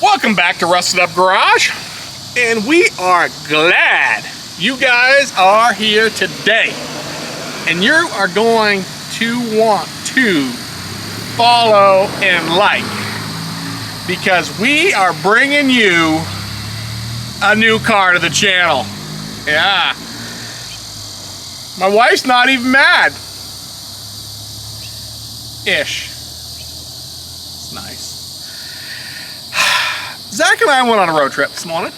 Welcome back to Rusted Up Garage, and we are glad you guys are here today. And you are going to want to follow and like, because we are bringing you a new car to the channel. Yeah. My wife's not even mad. Ish. It's nice. Zach and I went on a road trip this morning,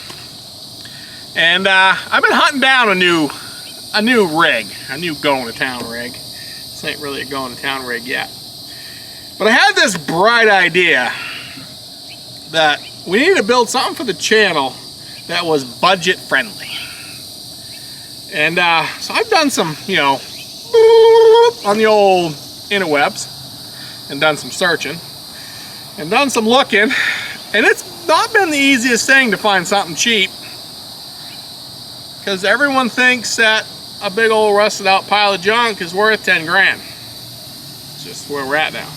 and I've been hunting down a new rig, a new going to town rig. This ain't really a going to town rig yet, but I had this bright idea that we need to build something for the channel that was budget friendly. And so I've done some, on the old interwebs, and done some searching, and done some looking, and it's not been the easiest thing to find something cheap, because everyone thinks that a big old rusted out pile of junk is worth 10 grand. It's just where we're at now.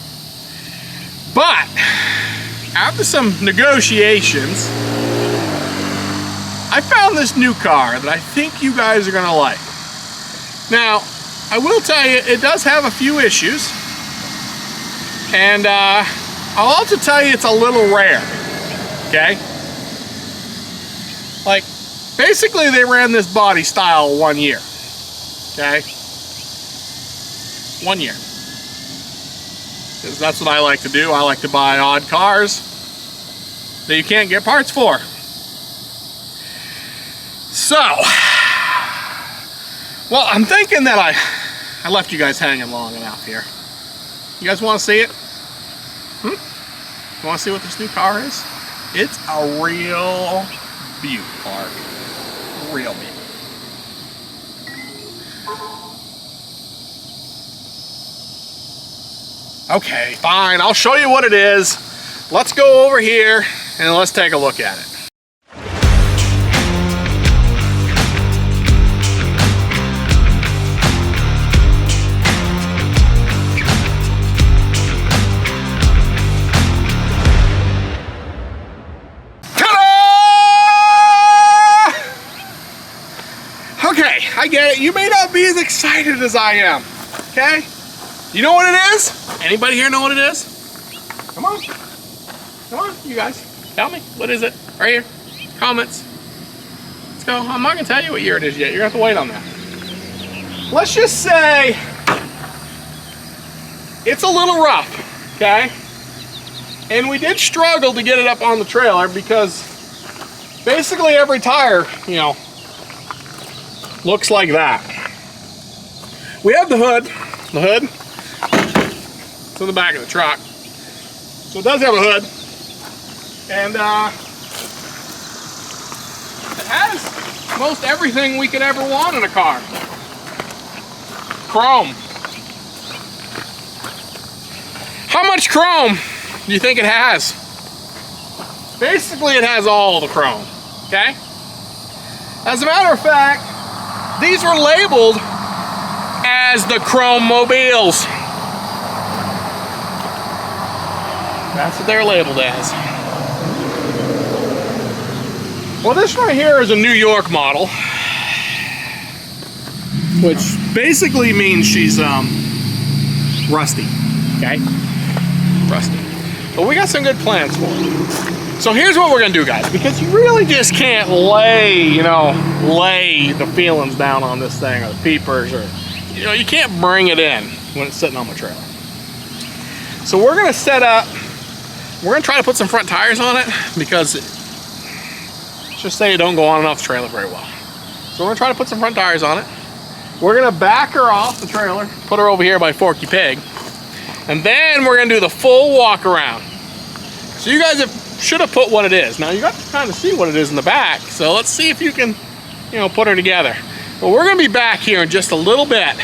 But after some negotiations, I found this new car that I think you guys are gonna like. Now, I will tell you, it does have a few issues, and I'll also tell you it's a little rare. Okay? Like, basically they ran this body style 1 year. Okay? 1 year. Because that's what I like to do. I like to buy odd cars that you can't get parts for. So, well, I'm thinking that I left you guys hanging long enough here. You guys want to see it? You want to see what this new car is? It's a real beaut, Clark. Real beaut. Okay, fine. I'll show you what it is. Let's go over here and let's take a look at it. I get it. You may not be as excited as I am. Okay? You know what it is? Anybody here know what it is? Come on. Come on, you guys. Tell me. What is it? Right here. Comments. Let's go. I'm not going to tell you what year it is yet. You're going to have to wait on that. Let's just say it's a little rough. Okay? And we did struggle to get it up on the trailer because basically every tire, looks like that. We have the hood. The hood, it's in the back of the truck. So it does have a hood. And it has most everything we could ever want in a car. Chrome. How much chrome do you think it has? Basically, it has all the chrome. Okay? As a matter of fact, these were labeled as the Rustmobiles. That's what they're labeled as. Well, this right here is a New York model, which basically means she's rusty. Okay? Rusty. But we got some good plans for her. So here's what we're gonna do, guys, because you really just can't lay the feelings down on this thing, or the peepers, or, you can't bring it in when it's sitting on the trailer. So we're gonna set up, we're gonna try to put some front tires on it, because let's just say it don't go on and off the trailer very well. So we're gonna try to put some front tires on it. We're gonna back her off the trailer, put her over here by Forky Pig, and then we're gonna do the full walk around. So you guys should have put what it is. Now you got to kind of see what it is in the back. So let's see if you can, put her together. But we're going to be back here in just a little bit.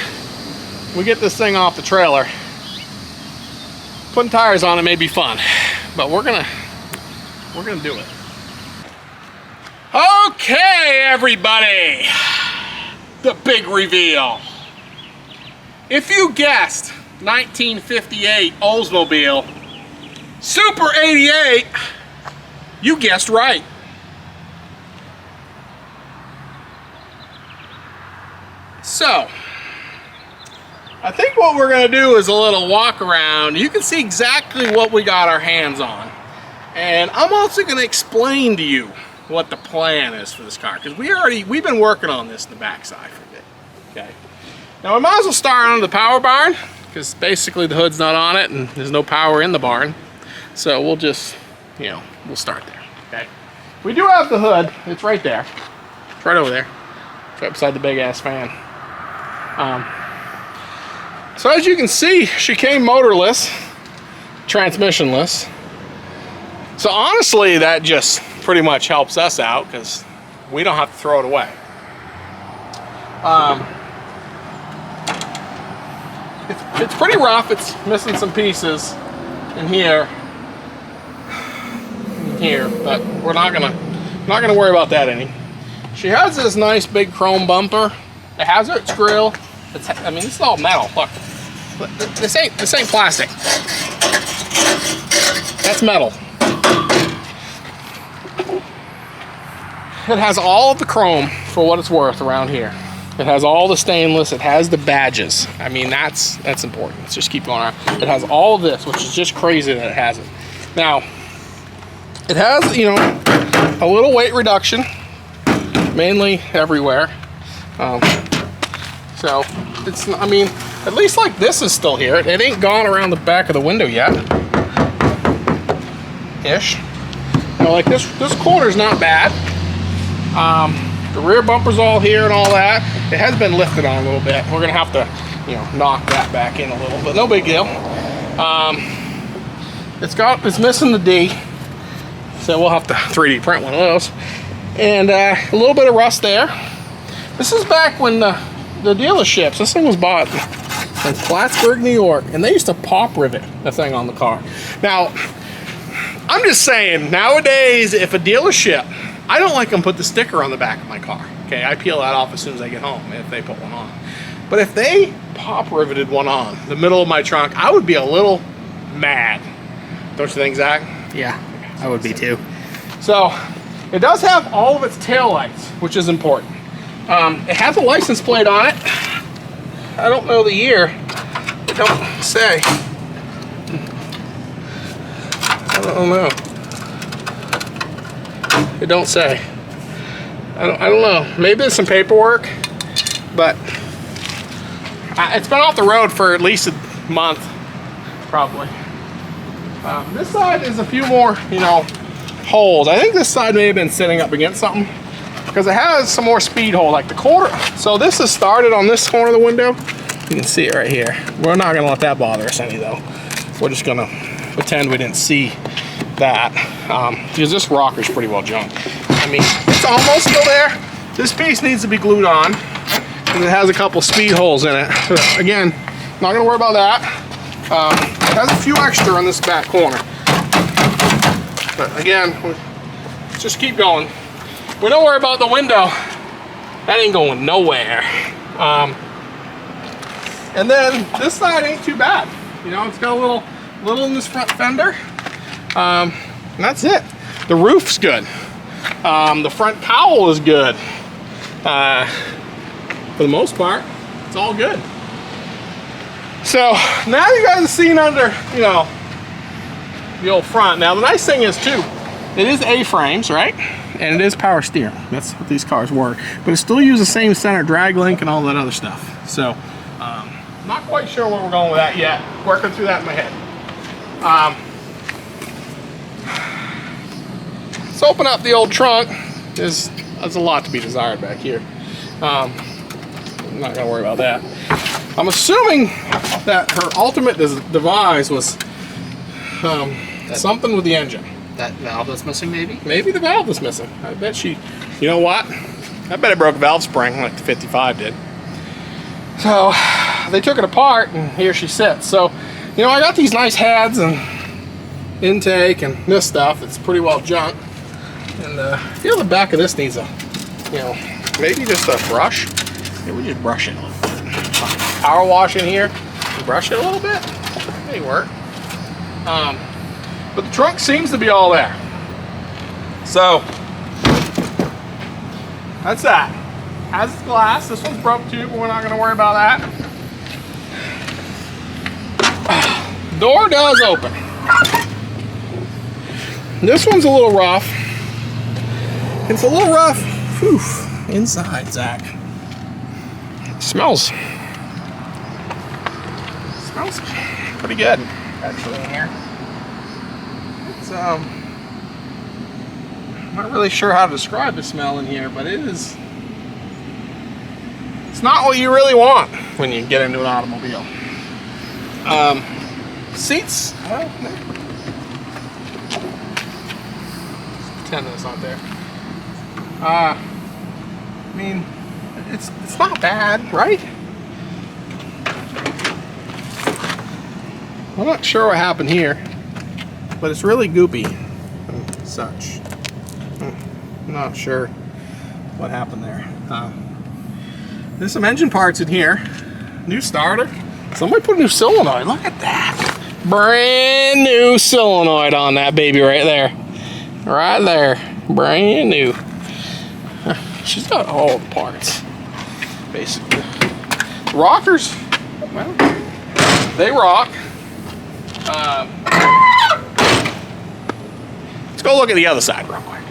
We get this thing off the trailer. Putting tires on it may be fun, but we're gonna do it. Okay, everybody, the big reveal. If you guessed 1958 Oldsmobile Super 88, You guessed right. So, I think what we're gonna do is a little walk around. You can see exactly what we got our hands on. And I'm also gonna explain to you what the plan is for this car, because we've been working on this in the backside for a bit, okay? Now we might as well start on the power barn, because basically the hood's not on it and there's no power in the barn. So we'll just, you know, we'll start there, okay? We do have the hood, it's right there. It's right over there. It's right beside the big ass fan. So as you can see, she came motorless, transmissionless. So honestly, that just pretty much helps us out because we don't have to throw it away. It's pretty rough. It's missing some pieces in here, but we're not gonna worry about that any. She has this nice big chrome bumper. It has its grill. I mean, this is all metal. Look, this ain't plastic. That's metal. It has all of the chrome for what it's worth around here. It has all the stainless. It has the badges. I mean, that's important. Let's just keep going on. It has all of this, which is just crazy that it has it. Now, it has, you know, a little weight reduction, mainly everywhere. So it's, I mean, at least like this is still here. It ain't gone around the back of the window yet. Ish. You know, like this corner's not bad. The rear bumper's all here and all that. It has been lifted on a little bit. We're gonna have to, you know, knock that back in a little, but no big deal. It's missing the D, so we'll have to 3D print one of those. And a little bit of rust there. This is back when the dealerships, this thing was bought in Plattsburgh, New York, and they used to pop rivet the thing on the car. Now, I'm just saying, nowadays, if a dealership, I don't like them put the sticker on the back of my car. Okay, I peel that off as soon as I get home if they put one on. But if they pop riveted one on the middle of my trunk, I would be a little mad. Don't you think, Zach? Yeah, I would be too. So, it does have all of its tail lights, which is important. It has a license plate on it. I don't know the year. It don't say. I don't know. It don't say. I don't know. Maybe there's some paperwork, but it's been off the road for at least a month, probably. This side is a few more, you know, holes. I think this side may have been sitting up against something because it has some more speed hole, like the quarter. So this is started on this corner of the window. You can see it right here. We're not gonna let that bother us any though. We're just gonna pretend we didn't see that because this rocker's pretty well junked. I mean, it's almost still there. This piece needs to be glued on, and it has a couple speed holes in it. Again, not gonna worry about that. It has a few extra on this back corner, but again, let's just keep going. We don't worry about the window. That ain't going nowhere. And then this side ain't too bad. You know, it's got a little in this front fender. And that's it. The roof's good. The front cowl is good. For the most part, it's all good. So now you guys have seen under, you know, the old front. Now the nice thing is too, it is A-frames, right? And it is power steering. That's what these cars were. But it still uses the same center drag link and all that other stuff. So, not quite sure where we're going with that yet. Working through that in my head. Let's open up the old trunk. There's a lot to be desired back here. I'm not gonna worry about that. I'm assuming that her ultimate device was something with the engine. That valve that's missing, maybe? Maybe the valve is missing. I bet she, you know what? I bet it broke a valve spring like the 55 did. So they took it apart and here she sits. So, you know, I got these nice heads and intake and this stuff. It's pretty well junked. And I feel the back of this needs a, you know, maybe just a brush. Maybe we just brush it a little bit. Power wash in here, brush it a little bit. May work. But the trunk seems to be all there. So that's that. Has its glass. This one's broke too, but we're not going to worry about that. Door does open. This one's a little rough. It's a little rough. Whew, inside, Zach. Smells pretty good, actually, in here. It's I'm not really sure how to describe the smell in here, but it's not what you really want when you get into an automobile. Seats, well, pretend that's not there. I mean, it's not bad, right? I'm not sure what happened here, but it's really goopy and such. I'm not sure what happened there. There's some engine parts in here. New starter. Somebody put a new solenoid. Look at that. Brand new solenoid on that baby right there. Right there. Brand new. She's got all the parts, basically. Rockers, well, they rock. Let's go look at the other side real quick.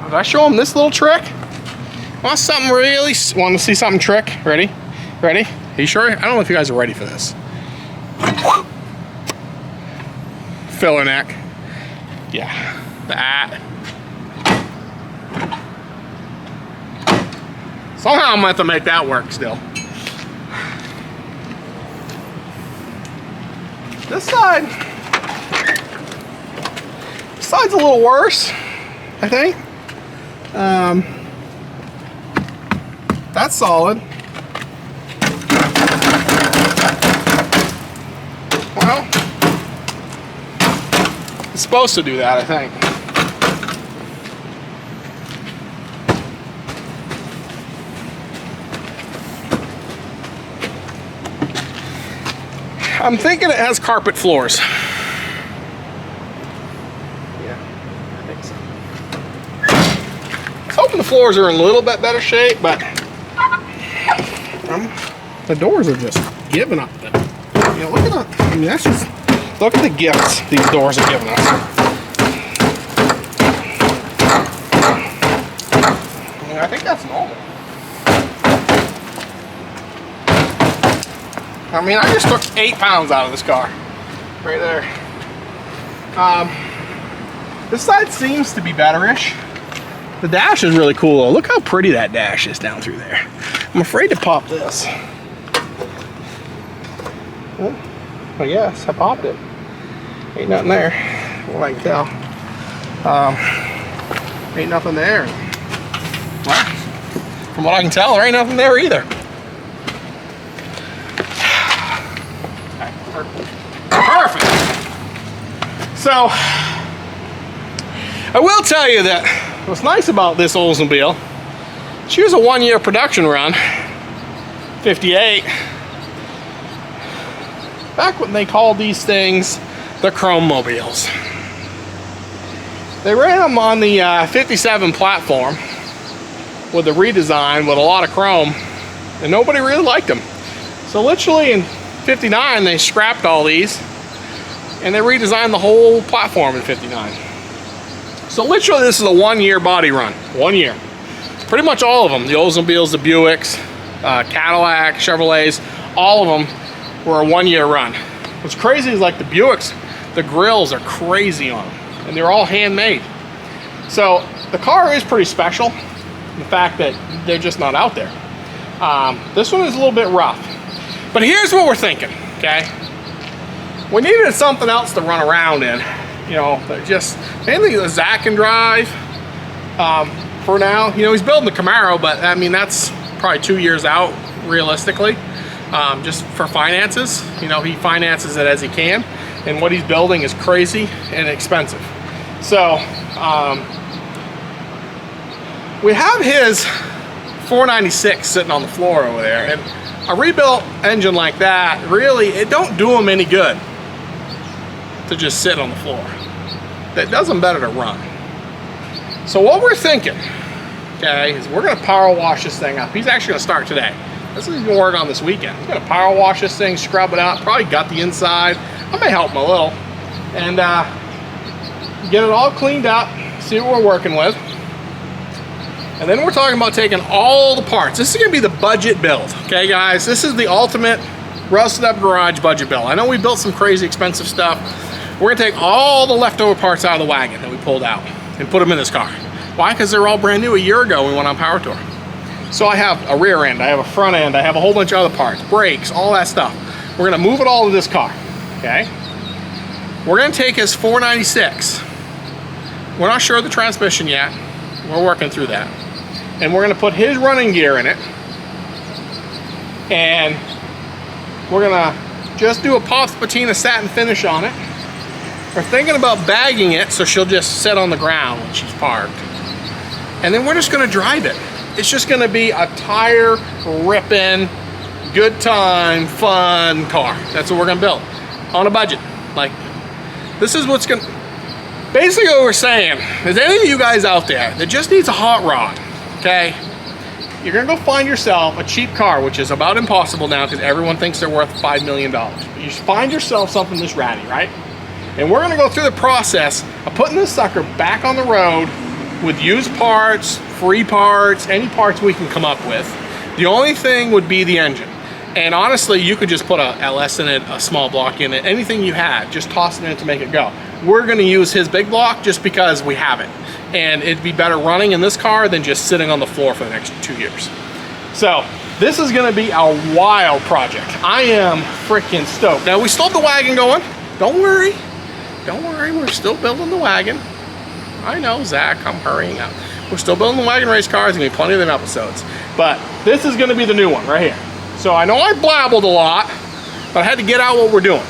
Did I show them this little trick? Want something really? Want to see something trick? Ready? Ready? Are you sure? I don't know if you guys are ready for this. Filler neck. Yeah, that. Somehow I'm gonna have to make that work still. This side's a little worse, I think. That's solid. Well, it's supposed to do that, I think. I'm thinking it has carpet floors. Yeah, I think so. I was hoping the floors are in a little bit better shape, but the doors are just giving up. You know, look at that. I mean, that's just, look at the gifts these doors are giving us. I think that's normal. I mean, I just took 8 pounds out of this car. Right there. This side seems to be better-ish. The dash is really cool. Look how pretty that dash is down through there. I'm afraid to pop this. Well, I guess I popped it. Ain't nothing there. Well, I can tell. Ain't nothing there. Well, from what I can tell, there ain't nothing there either. Perfect. So, I will tell you that what's nice about this Oldsmobile, she was a 1-year production run, 58. Back when they called these things the Chrome Mobiles. They ran them on the 57 platform with a redesign with a lot of chrome, and nobody really liked them. So literally in 59 they scrapped all these and they redesigned the whole platform in 59. So literally this is a 1-year body run. 1 year. Pretty much all of them, the Oldsmobiles, the Buicks, Cadillac, Chevrolets, all of them were a 1-year run. What's crazy is like the Buicks, the grills are crazy on them and they're all handmade. So the car is pretty special, the fact that they're just not out there. This one is a little bit rough. But here's what we're thinking, okay? We needed something else to run around in. You know, just anything that Zach can drive for now. You know, he's building the Camaro, but I mean, that's probably 2 years out, realistically, just for finances. You know, he finances it as he can, and what he's building is crazy and expensive. So, we have his 496 sitting on the floor over there, and a rebuilt engine like that, really, it don't do them any good to just sit on the floor. That does them better to run. So what we're thinking, okay, is we're gonna power wash this thing up. He's actually gonna start today. This is gonna work on this weekend. He's gonna power wash this thing, scrub it out, probably gut the inside. I may help him a little. And get it all cleaned up, see what we're working with. And then we're talking about taking all the parts. This is gonna be the budget build, okay guys? This is the ultimate rusted up garage budget build. I know we built some crazy expensive stuff. We're gonna take all the leftover parts out of the wagon that we pulled out and put them in this car. Why? Because they're all brand new. A year ago we went on power tour. So I have a rear end, I have a front end, I have a whole bunch of other parts, brakes, all that stuff. We're gonna move it all to this car, okay? We're gonna take his 496. We're not sure of the transmission yet. We're working through that. And we're gonna put his running gear in it. And we're gonna just do a Pops Patina satin finish on it. We're thinking about bagging it so she'll just sit on the ground when she's parked. And then we're just gonna drive it. It's just gonna be a tire ripping, good time, fun car. That's what we're gonna build on a budget. Like, this is what's gonna, basically what we're saying is any of you guys out there that just needs a hot rod, okay? You're gonna go find yourself a cheap car, which is about impossible now because everyone thinks they're worth $5 million. But you find yourself something this ratty, right? And we're gonna go through the process of putting this sucker back on the road with used parts, free parts, any parts we can come up with. The only thing would be the engine. And honestly, you could just put a LS in it, a small block in it, anything you had, just toss it in to make it go. We're gonna use his big block just because we have it. And it'd be better running in this car than just sitting on the floor for the next 2 years. So this is gonna be a wild project. I am freaking stoked. Now we still have the wagon going. Don't worry, we're still building the wagon. I know, Zach, I'm hurrying up. We're still building the wagon race cars, gonna be plenty of them episodes. But this is gonna be the new one right here. So I know I blabbled a lot, but I had to get out what we're doing.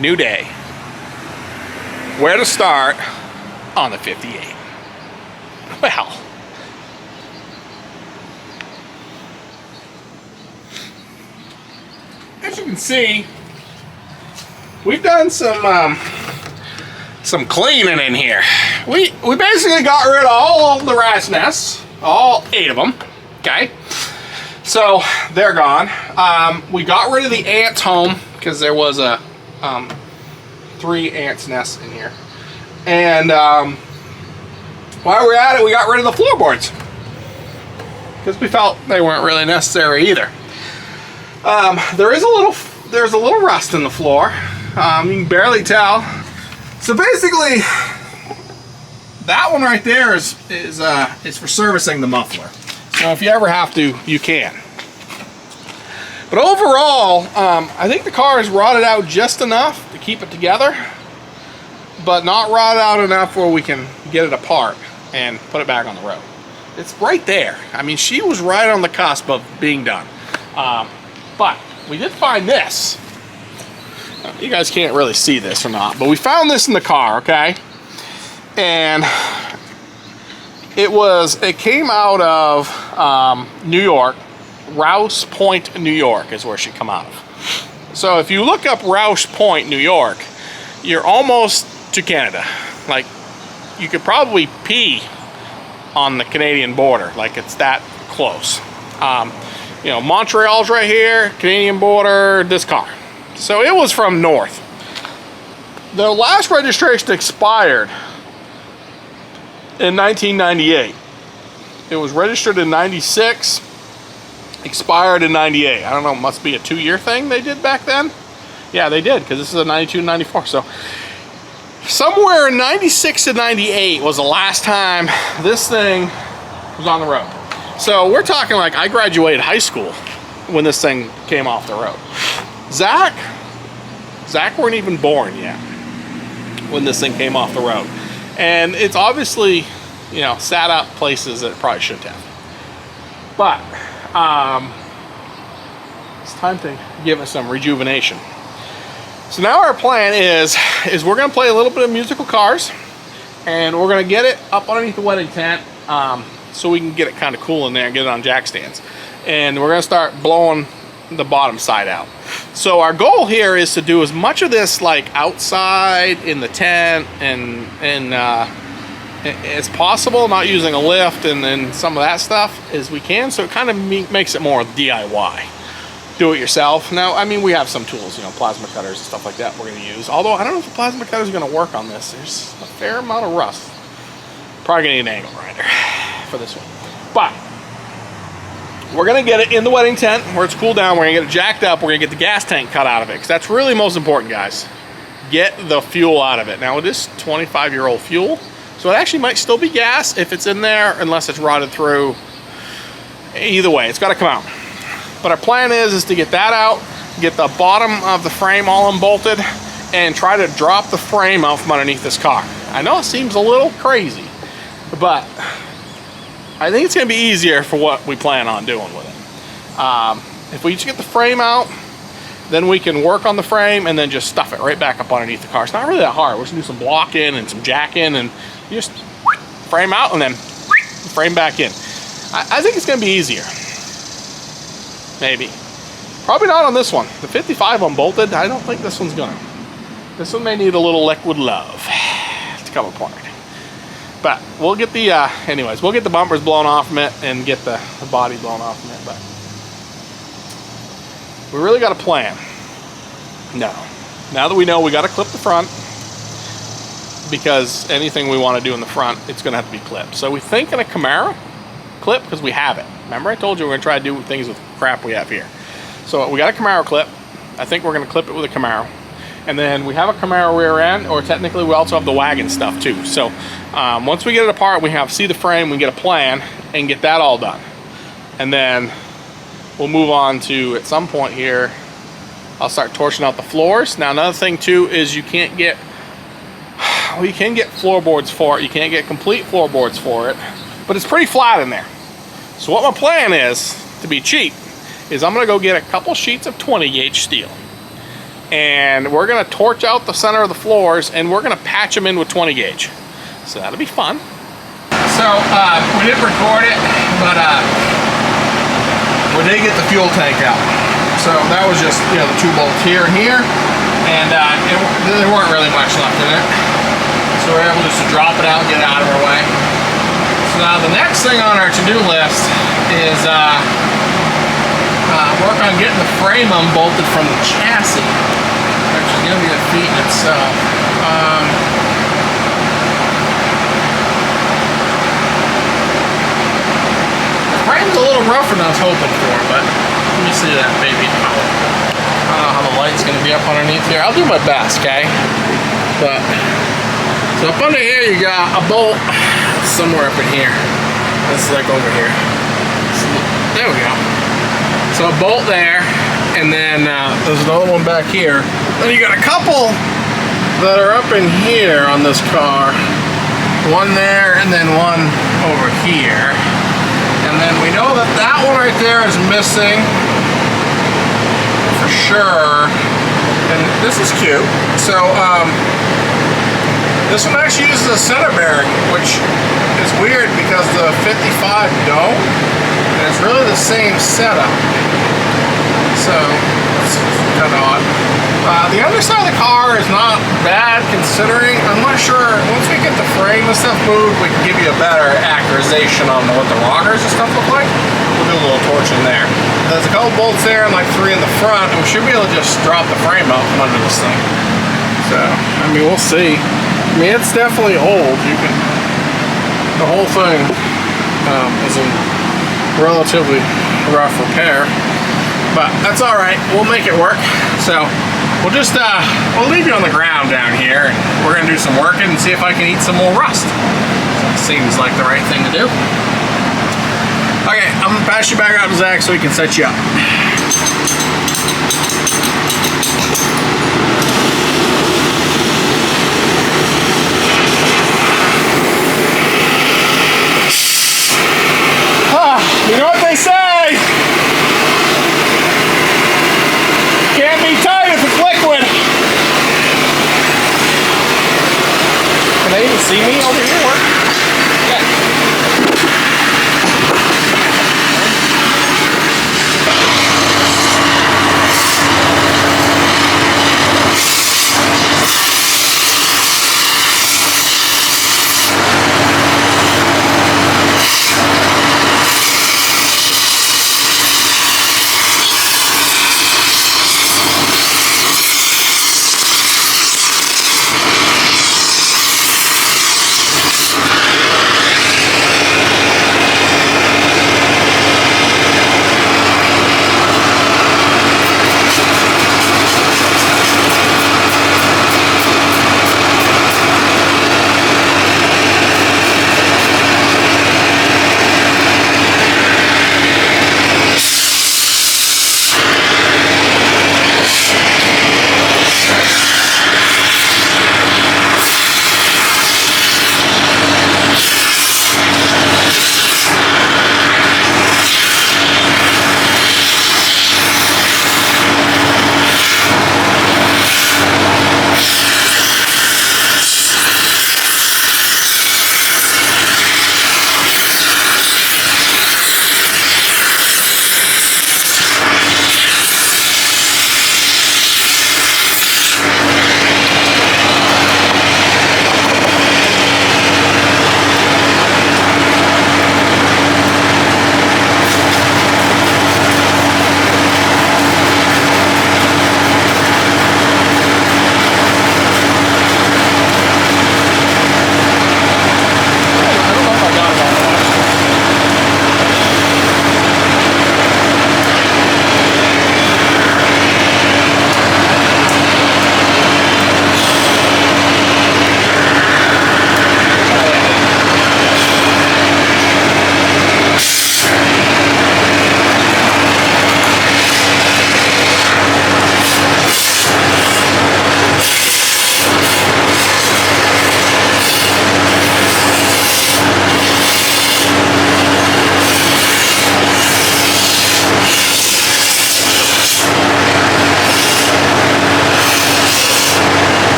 New day. Where to start on the 58? Well, as you can see, we've done some cleaning in here. We basically got rid of all of the rat's nests, all 8 of them. Okay, so they're gone. We got rid of the ants home because there was a 3 ants nests in here. And while we're at it, we got rid of the floorboards because we felt they weren't really necessary either. There's a little rust in the floor. You can barely tell. So basically, that one right there is for servicing the muffler. So if you ever have to, you can. But overall, I think the car is rotted out just enough to keep it together, but not rotted out enough where we can get it apart and put it back on the road. It's right there. I mean, she was right on the cusp of being done. But we did find this. You guys can't really see this or not, but we found this in the car, okay? And it came out of New York. Rouse Point, New York is where she come out of. So if you look up Rouse Point, New York, you're almost to Canada. Like, you could probably pee on the Canadian border. Like, it's that close. You know, Montreal's right here, Canadian border, this car. So it was from north. The last registration expired in 1998. It was registered in 96, expired in 98. I don't know, it must be a 2-year thing they did back then. Yeah, they did, because this is a 92 and 94. So somewhere in 96 to 98 was the last time this thing was on the road. So we're talking like I graduated high school when this thing came off the road. Zach weren't even born yet when this thing came off the road. And it's obviously, you know, sat up places that it probably shouldn't have. But it's time to give it some rejuvenation. So now our plan is we're gonna play a little bit of musical cars, and we're gonna get it up underneath the wedding tent, so we can get it kind of cool in there and get it on jack stands. And we're gonna start blowing the bottom side out. So our goal here is to do as much of this like outside in the tent and as possible, not using a lift and some of that stuff as we can, so it kind of makes it more DIY. Do it yourself. Now, I mean, we have some tools, you know, plasma cutters and stuff like that we're going to use. Although, I don't know if the plasma cutter is going to work on this. There's a fair amount of rust. Probably going to need an angle grinder for this one. But we're going to get it in the wedding tent where it's cooled down. We're going to get it jacked up. We're going to get the gas tank cut out of it, because that's really most important, guys. Get the fuel out of it. Now, it is 25-year-old fuel, so it actually might still be gas if it's in there, unless it's rotted through. Either way, it's got to come out. But our plan is to get that out, get the bottom of the frame all unbolted, and try to drop the frame out from underneath this car. I know it seems a little crazy, but I think it's going to be easier for what we plan on doing with it. If we just get the frame out, then we can work on the frame and then just stuff it right back up underneath the car. It's not really that hard. We're just going to do some blocking and some jacking, and you just frame out and then frame back in. I think it's going to be easier. Maybe. Probably not on this one. The 55 unbolted, I don't think this one's gonna. This one may need a little liquid love to come apart. But we'll get the, anyways, we'll get the bumpers blown off from it and get the body blown off from it. But we really got a plan. Now that we know we got to clip the front, because anything we want to do in the front, it's going to have to be clipped. So we think in a Camaro clip, because we have it. Remember I told you we're going to try to do things with crap we have here. So we got a Camaro clip. I think we're going to clip it with a Camaro. And then we have a Camaro rear end, or technically we also have the wagon stuff too. So once we get it apart, we see the frame, we get a plan, and get that all done. And then we'll move on to, at some point here, I'll start torching out the floors. Now another thing too is you can't get, well, you can get floorboards for it. You can't get complete floorboards for it, but it's pretty flat in there. So what my plan is, to be cheap, is I'm gonna go get a couple sheets of 20-gauge steel. And we're gonna torch out the center of the floors, and we're gonna patch them in with 20-gauge. So that'll be fun. So we didn't record it, but we did get the fuel tank out. So that was just, you know, the 2 bolts here and here, and there weren't really much left in it. So we're able just to drop it out and get it out of our way. So now the next thing on our to-do list is work on getting the frame unbolted from the chassis, which is going to be a feat in itself. rougher than I was hoping for, but let me see that baby now. I don't know how the light's gonna be up underneath here. I'll do my best, okay? But, so up under here you got a bolt somewhere up in here. It's like over here. So, there we go. So a bolt there, and then there's another one back here. Then you got a couple that are up in here on this car. One there, and then one over here. And then we know that that one right there is missing for sure. And this is cute. So this one actually uses a center bearing, which is weird because the 55 don't. And it's really the same setup. So that's kind of odd. The underside of the car is not bad considering. I'm not sure, once we get the frame and stuff moved, we can give you a better accurization on what the rockers and stuff look like. We'll do a little torching there. There's a couple bolts there and like 3 in the front, and we should be able to just drop the frame out from under this thing. So, I mean, we'll see. I mean, it's definitely old. You can, the whole thing is in relatively rough repair. But that's all right. We'll make it work. So we'll just we'll leave you on the ground down here, and we're gonna do some working and see if I can eat some more rust. Seems like the right thing to do. Okay, I'm gonna pass you back out to Zach so he can set you up. You know what they say? Can't be tight if it's liquid. Can they even see me over here? Yeah.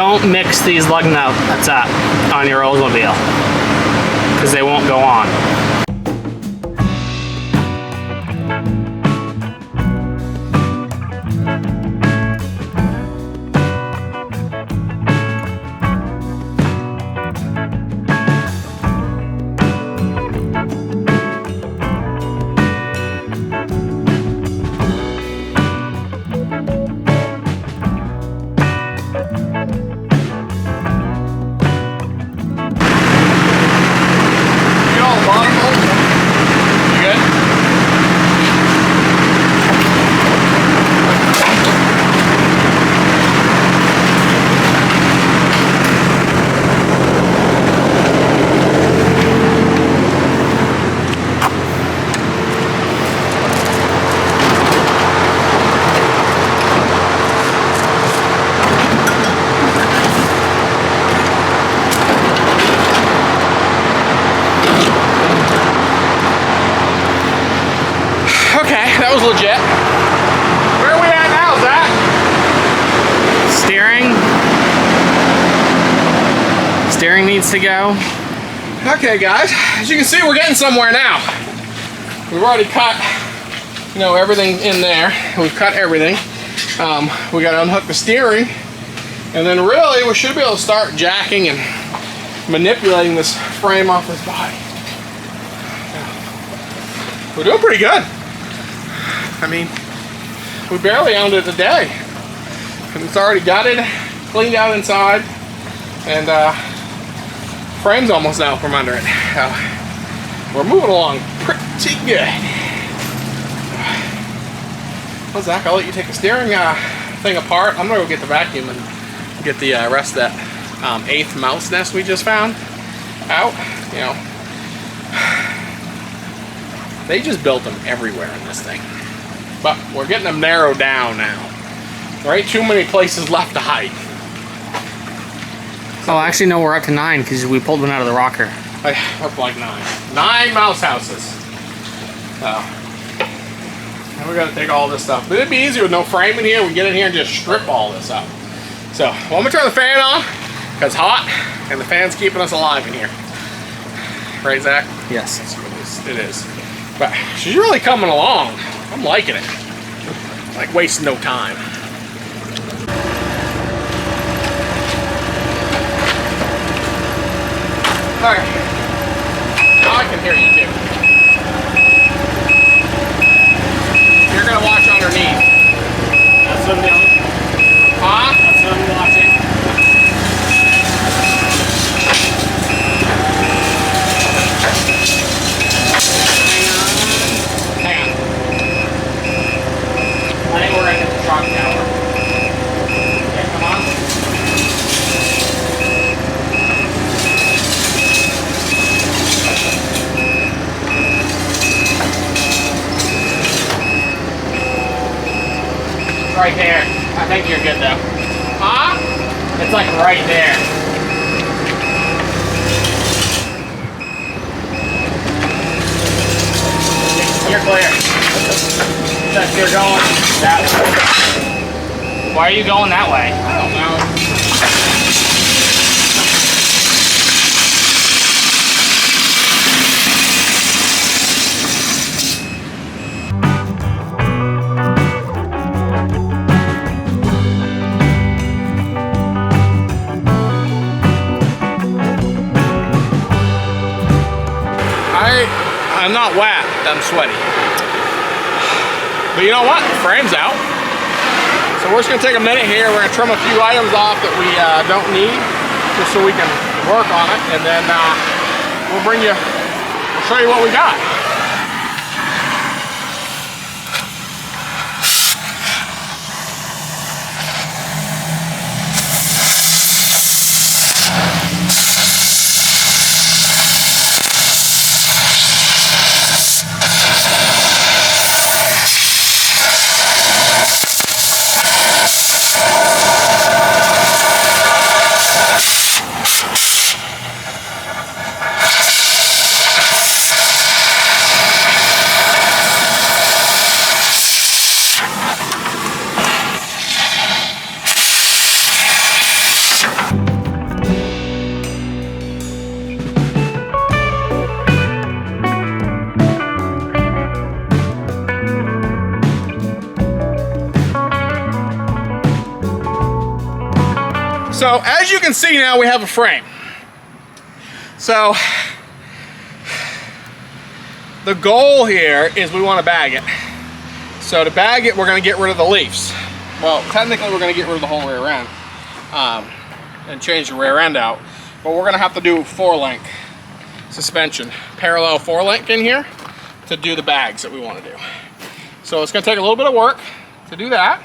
don't mix these lug nuts up on your Oldsmobile because they won't go on. That was legit. Where are we at now, Zach? Steering needs to go. Okay, guys. As you can see, we're getting somewhere now. We've already cut, you know, everything in there. We've cut everything. We got to unhook the steering, and then really we should be able to start jacking and manipulating this frame off this body. We're doing pretty good. I mean, we barely owned it a day, and it's already gutted, cleaned out inside, and frame's almost out from under it. We're moving along pretty good. Well, Zach, I'll let you take the steering thing apart. I'm gonna go get the vacuum and get the rest of that 8th mouse nest we just found out. You know, they just built them everywhere in this thing. But we're getting them narrowed down now. There ain't too many places left to hide. Oh, actually, no, we're up to 9 because we pulled one out of the rocker. Up like 9. 9 mouse houses. So, now we gotta take all this stuff. But it'd be easier with no frame in here. We get in here and just strip all this up. So, well, I'm gonna turn the fan on because it's hot and the fan's keeping us alive in here. Right, Zach? Yes. It is. But she's really coming along. I'm liking it. Like wasting no time. Alright. Now I can hear you too. You're gonna watch underneath. That's what I'm doing. Huh? That's what I'm watching. Hang on. I think we're gonna hit the truck tower. Okay, come on. Right there. I think you're good though. Huh? It's like right there. You're clear. That you're going that way. Why are you going that way? I don't know. I'm not wet, I'm sweaty. But you know what? The frame's out. So we're just gonna take a minute here. We're gonna trim a few items off that we don't need, just so we can work on it, and then we'll show you what we got. So as you can see now, we have a frame. So the goal here is we want to bag it. So to bag it, we're going to get rid of the leaves. Well, technically we're going to get rid of the whole rear end and change the rear end out. But we're going to have to do 4-link suspension, parallel 4-link in here to do the bags that we want to do. So it's going to take a little bit of work to do that.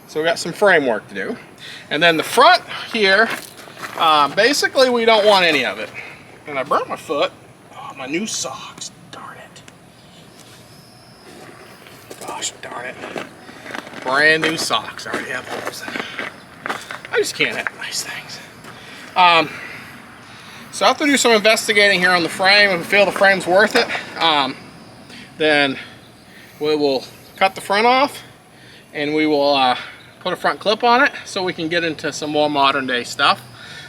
So we got some framework to do. And then the front here, basically we don't want any of it. And I burnt my foot. Oh, my new socks, darn it. Gosh darn it. Brand new socks, I already have holes in them. I just can't have nice things. So I have to do some investigating here on the frame. If we feel the frame's worth it, then we will cut the front off and we will put a front clip on it so we can get into some more modern day stuff.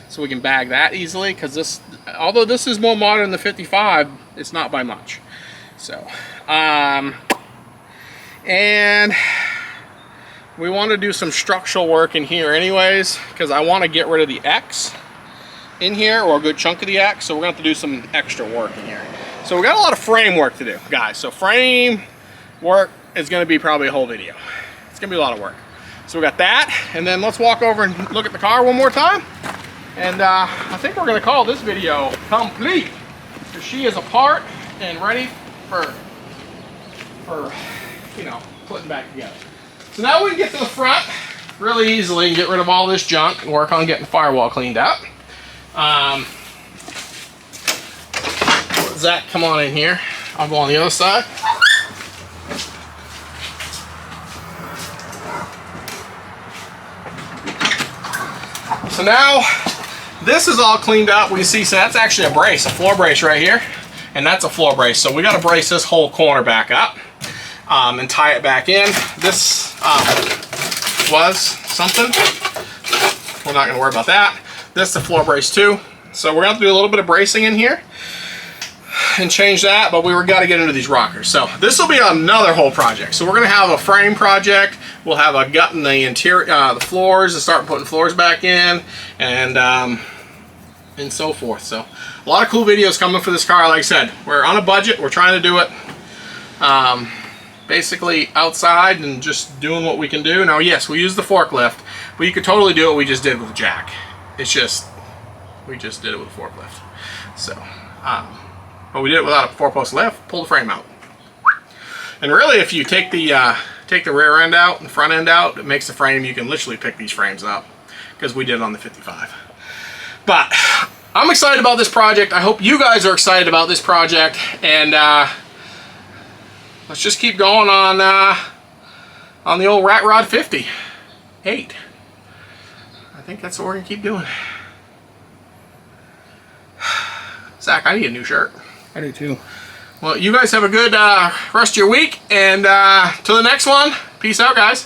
So we can bag that easily, because this, although this is more modern than the 55, it's not by much. So, and we want to do some structural work in here anyways, because I want to get rid of the X in here, or a good chunk of the X, so we're going to have to do some extra work in here. So we got a lot of frame work to do, guys. So frame work is going to be probably a whole video. It's going to be a lot of work. So we got that, and then let's walk over and look at the car one more time. And I think we're going to call this video complete, because she is apart and ready for you know, putting back together. So now we can get to the front really easily and get rid of all this junk and work on getting the firewall cleaned up. Let Zach come on in here. I'll go on the other side. So now this is all cleaned up. We see, so that's actually a brace, a floor brace right here, and that's a floor brace. So we got to brace this whole corner back up and tie it back in. This was something. We're not going to worry about that. This is the floor brace too. So we're going to have to do a little bit of bracing in here and change that, but we got to get into these rockers. So this will be another whole project. So we're going to have a frame project. We'll have a gut in the interior, the floors, and start putting floors back in, and so forth. So a lot of cool videos coming for this car. Like I said, we're on a budget. We're trying to do it basically outside and just doing what we can do. Now, yes, we use the forklift, but you could totally do what we just did with the jack. It's just, we just did it with a forklift. So, but we did it without a 4-post lift, pull the frame out. And really, if you take the rear end out and the front end out, it makes the frame, you can literally pick these frames up, because we did it on the 55. But I'm excited about this project. I hope you guys are excited about this project, and let's just keep going on the old Rat Rod 58. I think that's what we're gonna keep doing. Zach, I need a new shirt. I do too. Well, you guys have a good rest of your week, and till the next one, peace out, guys.